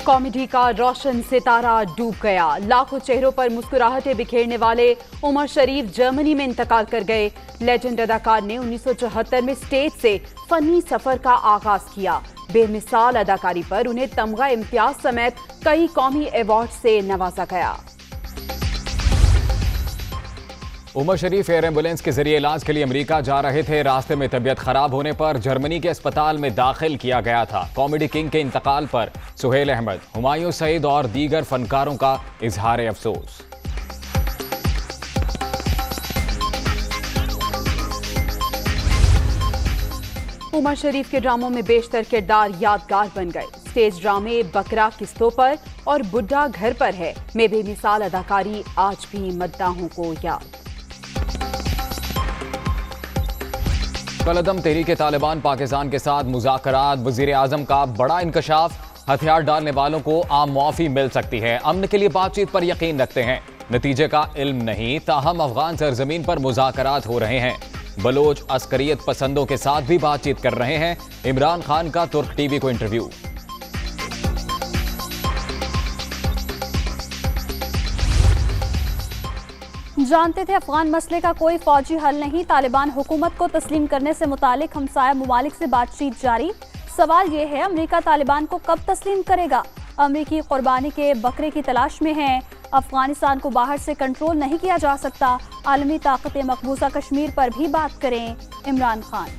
Comedy का रोशन सितारा डूब गया। लाखों चेहरों पर मुस्कुराहटें बिखेरने वाले उमर शरीफ जर्मनी में इंतकाल कर गए। लेजेंड अदाकार ने 1974 में स्टेज से फनी सफर का आगाज किया। बेमिसाल अदाकारी पर उन्हें तमगा इम्तियाज समेत कई कौमी अवार्ड से नवाजा गया। उमर शरीफ एयर एम्बुलेंस के जरिए इलाज के लिए अमेरिका जा रहे थे। रास्ते में तबीयत खराब होने पर जर्मनी के अस्पताल में दाखिल किया गया था। कॉमेडी किंग के इंतकाल पर सुहेल अहमद, हुमायूं सईद और दीगर फनकारों का इजहार अफसोस। उमर शरीफ के ड्रामों में बेशतर किरदार यादगार बन गए। स्टेज ड्रामे बकरा किस्तों पर और बुड्ढा घर पर है में बेमिसाल अदाकारी आज भी मद्दाहों को याद। कलअदम तहरीक तालिबान पाकिस्तान के साथ मुज़ाकरात, वज़ीर आज़म का बड़ा इंकशाफ। हथियार डालने वालों को आम मुआफ़ी मिल सकती है। अमन के लिए बातचीत पर यकीन रखते हैं, नतीजे का इल्म नहीं। ताहम अफगान सरजमीन पर मुज़ाकरात हो रहे हैं। बलोच अस्करियत पसंदों के साथ भी बातचीत कर रहे हैं। इमरान खान का तुर्क टीवी को इंटरव्यू। जानते थे अफगान मसले का कोई फौजी हल नहीं, तालिबान हुकूमत को तस्लीम करने से मुतालिक हमसाया ममालिक से बातचीत जारी। सवाल ये है, अमेरिका तालिबान को कब तस्लीम करेगा? अमेरिकी कुर्बानी के बकरे की तलाश में हैं। अफगानिस्तान को बाहर से कंट्रोल नहीं किया जा सकता। आलमी ताकतें मकबूजा कश्मीर पर भी बात करें। इमरान खान।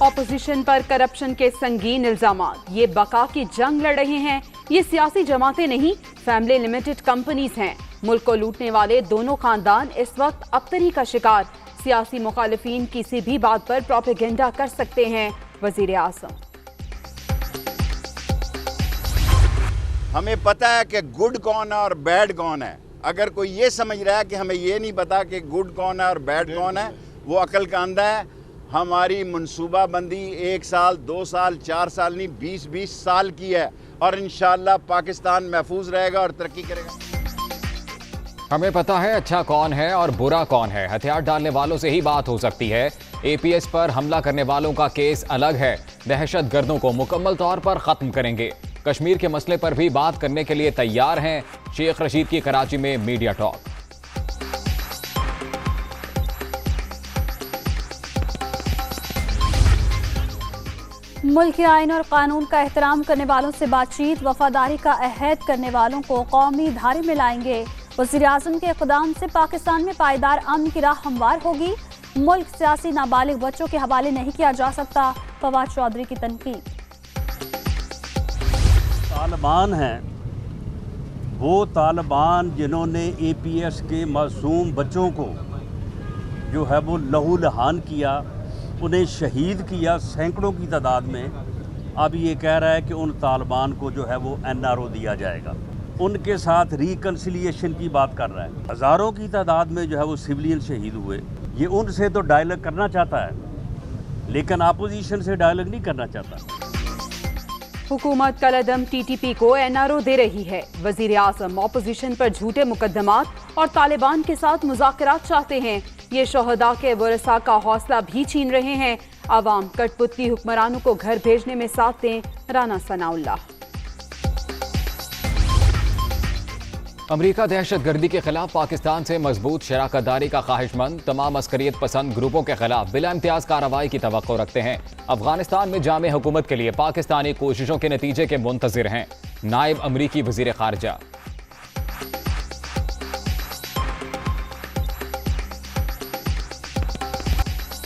ऑपोजिशन पर करप्शन के संगीन इल्जामात। ये बका की जंग लड़ रहे हैं। ये सियासी जमातें नहीं, फैमिली लिमिटेड कंपनीज हैं। मुल्क को लूटने वाले दोनों खानदान इस वक्त अबतरी का शिकार। सियासी मुखालिफिन किसी भी बात पर प्रोपेगेंडा कर सकते हैं। वजीर आज़म। हमें पता है कि गुड कौन है और बैड कौन है। अगर कोई ये समझ रहा है कि हमें ये नहीं पता कि गुड कौन है और बैड कौन है, वो अकल का अंधा है। हमारी मनसूबाबंदी 1 साल, 2 साल, 4 साल नहीं, 20-20 साल की है और इंशाअल्लाह पाकिस्तान महफूज रहेगा और तरक्की करेगा। हमें पता है अच्छा कौन है और बुरा कौन है। हथियार डालने वालों से ही बात हो सकती है। APS पर हमला करने वालों का केस अलग है। दहशत गर्दों को मुकम्मल तौर पर खत्म करेंगे। कश्मीर के मसले पर भी बात करने के लिए तैयार हैं। शेख रशीद की कराची में मीडिया टॉक। मुल्क के आइन और कानून का एहतराम करने वालों से बातचीत। वफादारी का अहद करने वालों को कौमी धारे में लाएंगे। वज़ीर आज़म के इक़दाम से पाकिस्तान में पायदार अमन की राह हमवार होगी। मुल्क सियासी नाबालिग बच्चों के हवाले नहीं किया जा सकता। फवाद चौधरी की तनकीद। तालिबान हैं वो तालिबान जिन्होंने APS के मासूम बच्चों को जो है वो लहू लहान किया, उन्हें शहीद किया सैकड़ों की तादाद में। अब ये कह रहा है कि उन तालिबान को जो है वो NRO दिया जाएगा। उनके साथ रिकन्सिलिएशन की बात कर रहा है। हज़ारों की तादाद में जो है वो सिविलियन शहीद हुए। ये उनसे तो डायलॉग करना चाहता है, लेकिन अपोजिशन से डायलॉग नहीं करना चाहता। हुकूमत कलअदम TTP को NRO दे रही है। वजीर आज़म ऑपोजिशन पर झूठे मुकदमात और तालिबान के साथ मुज़ाकरात चाहते हैं। ये शोहदा के वरसा का हौसला भी छीन रहे हैं। अवाम कठपुतली हुक्मरानों को घर भेजने में साथ दें। राना सनाउल्लाह। अमेरिका दहशत गर्दी के खिलाफ पाकिस्तान से मजबूत शराकतदारी का ख्वाहिशमंद। तमाम अस्करियत पसंद ग्रुपों के खिलाफ बिला इम्तियाज कार्रवाई की तवक्को रखते हैं। अफगानिस्तान में जामे हुकूमत के लिए पाकिस्तानी कोशिशों के नतीजे के मुंतजिर हैं। नायब अमरीकी वजीर खारजा।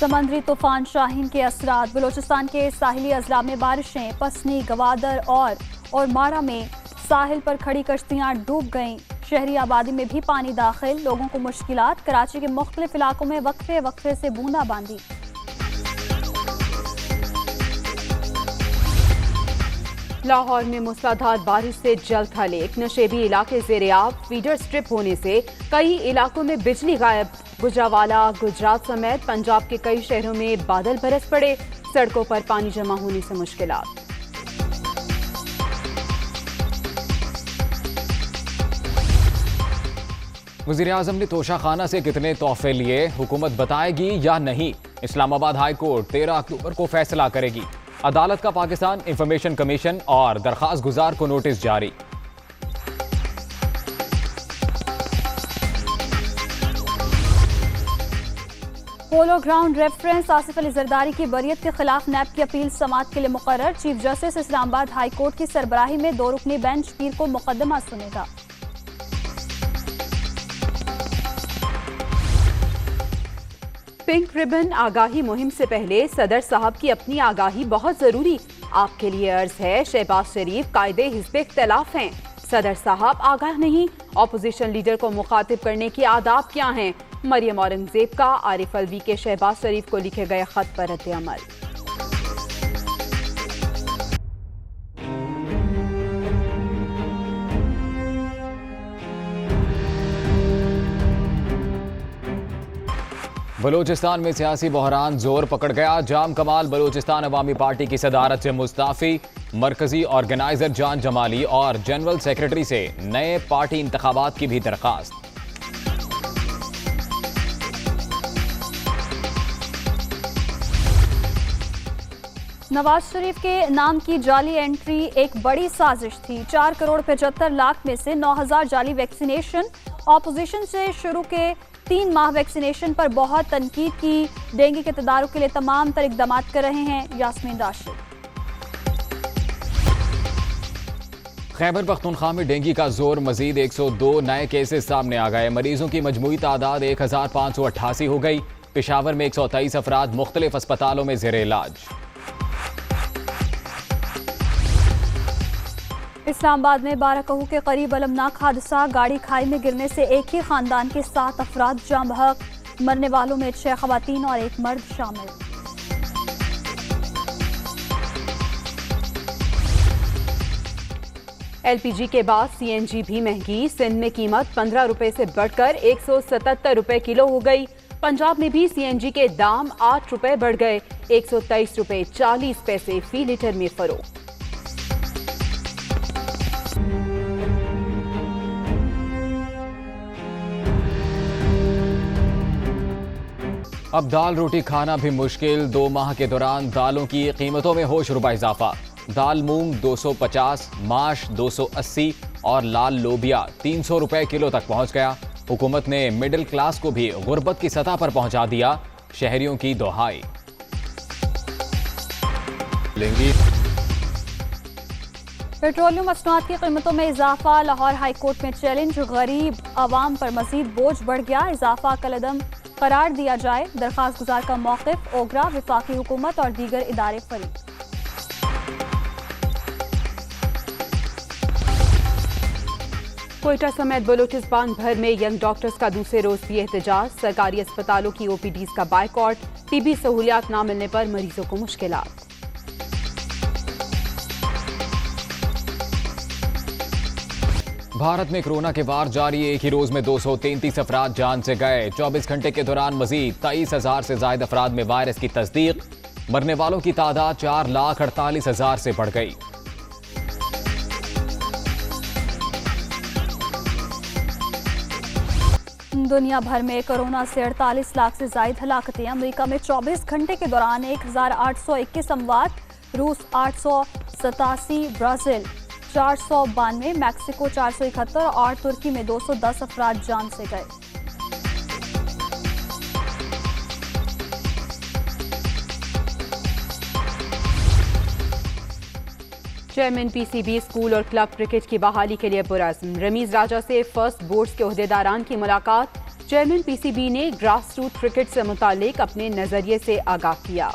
समंदरी तूफान शाहीन के असरात। बलोचिस्तान के साहिली अजला में बारिशें। पसनी, गवादर और माड़ा में साहिल पर खड़ी कश्तियां डूब गईं। शहरी आबादी में भी पानी दाखिल। लोगों को मुश्किलात। कराची के मुख्तलिफ इलाकों में वक्फे वक्फे से बूंदाबांदी। लाहौर में मूसलाधार बारिश से जल थले। एक नशेबी इलाके ज़ेरे-आब। फीडर स्ट्रिप होने से कई इलाकों में बिजली गायब। गुजरावाला, गुजरात समेत पंजाब के कई शहरों में बादल बरस पड़े। सड़कों पर पानी जमा होने से मुश्किलात। वज़ीर आज़म ने तोशाखाना से कितने तोहफे लिए, हुकूमत बताएगी या नहीं। इस्लामाबाद हाई कोर्ट 13 अक्टूबर को फैसला करेगी। अदालत का पाकिस्तान इंफॉर्मेशन कमीशन और दरखास्त गुजार को नोटिस जारी। Polo ground reference Asif Ali Zardari की बरियत के खिलाफ नैब की अपील समाअत के लिए मुकर्रर। Chief justice Islamabad high court की सरबराही में 2 रुकनी बेंच पीर को मुकदमा सुनेगा। पिंक रिबन आगाही मुहिम से पहले सदर साहब की अपनी आगाही बहुत जरूरी। आपके लिए अर्ज है, शहबाज शरीफ कायदे हिज़्ब इख्तिलाफ हैं। सदर साहब आगाह नहीं, ऑपोजिशन लीडर को मुखातिब करने के आदाब क्या हैं? मरियम औरंगजेब का आरिफ अलवी के शहबाज शरीफ को लिखे गए खत पर रद्द-ए-अमल। बलूचिस्तान में सियासी बहरान जोर पकड़ गया। जाम कमाल बलूचिस्तान अवामी पार्टी की सदारत से मुस्ताफी। मरकजी ऑर्गेनाइजर जान जमाली और जनरल सेक्रेटरी से नए पार्टी इंतखाबात की भी दरखास्त। नवाज शरीफ के नाम की जाली एंट्री एक बड़ी साजिश थी। 4 करोड़ 75 लाख में से 9,000 जाली वैक्सीनेशन। ऑपोजिशन से शुरू के 3 माह वैक्सीनेशन पर बहुत तनकीद की। डेंगू के तदारुक के लिए तमाम तर इक़दाम कर रहे हैं यास्मीन राशिद। खैबर पख्तूनख्वा में डेंगू का जोर, मजीद 102 नए केसेस सामने आ गए। मरीजों की मजमूई तादाद 1588 हो गई। पेशावर में 123 अफराद मुख्तलिफ अस्पतालों में ज़ेर इलाज। इस्लामाबाद में 12 कहू के करीब अलमनाक हादसा। गाड़ी खाई में गिरने से एक ही खानदान के 7 अफराद जाँ बहक। मरने वालों में 6 खवातीन और 1 मर्द शामिल। LPG के बाद CNG भी महंगी। सिंध में कीमत 15 रुपए से बढ़कर 177 रुपए किलो हो गई। पंजाब में भी CNG के दाम 8 रुपए बढ़ गए। 123 रुपए 40 पैसे फी लीटर में फरोख्त। अब दाल रोटी खाना भी मुश्किल। 2 माह के दौरान दालों की कीमतों में होश रुबा इजाफा। दाल मूंग 250, माश 280 और लाल लोबिया 300 रुपए किलो तक पहुंच गया। हुकूमत ने मिडिल क्लास को भी गुर्बत की सतह पर पहुंचा दिया। शहरियों की दोहाई। पेट्रोलियम मसनूआत की कीमतों में इजाफा। लाहौर हाई कोर्ट में चैलेंज। गरीब आवाम पर मजीद बोझ बढ़ गया। इजाफा कलदम करार दिया जाए। दरखास्त गुजार का मौक़िफ़। ओगरा, वफाकी हुकूमत और दीगर इदारे फरीक। कोयटा समेत बलूचिस्तान भर में यंग डॉक्टर्स का दूसरे रोज भी एहतजाज। सरकारी अस्पतालों की OPDs का बायकॉट। TB सहूलियात न मिलने पर मरीजों को मुश्किलात। भारत में कोरोना के वार जारी। एक ही रोज में 233 अफराद जान से गए। 24 घंटे के दौरान मजीद 23,000 से ज्यादा अफराद में वायरस की तस्दीक। मरने वालों की तादाद 4,48,000 से बढ़ गई। दुनिया भर में कोरोना से 48 लाख से ज्यादा हलाकतें। अमेरिका में 24 घंटे के दौरान 1,821 अमवात। रूस 887, ब्राजील 492, मैक्सिको 471 और तुर्की में 210 अफराद जान से गए। चेयरमैन PCB स्कूल और क्लब क्रिकेट की बहाली के लिए पुरज़्म। रमीज राजा से फर्स्ट बोर्ड्स के ओहदेदारान की मुलाकात। चेयरमैन PCB ने ग्रास रूट क्रिकेट से मुतालिक अपने नजरिए से आगाह किया।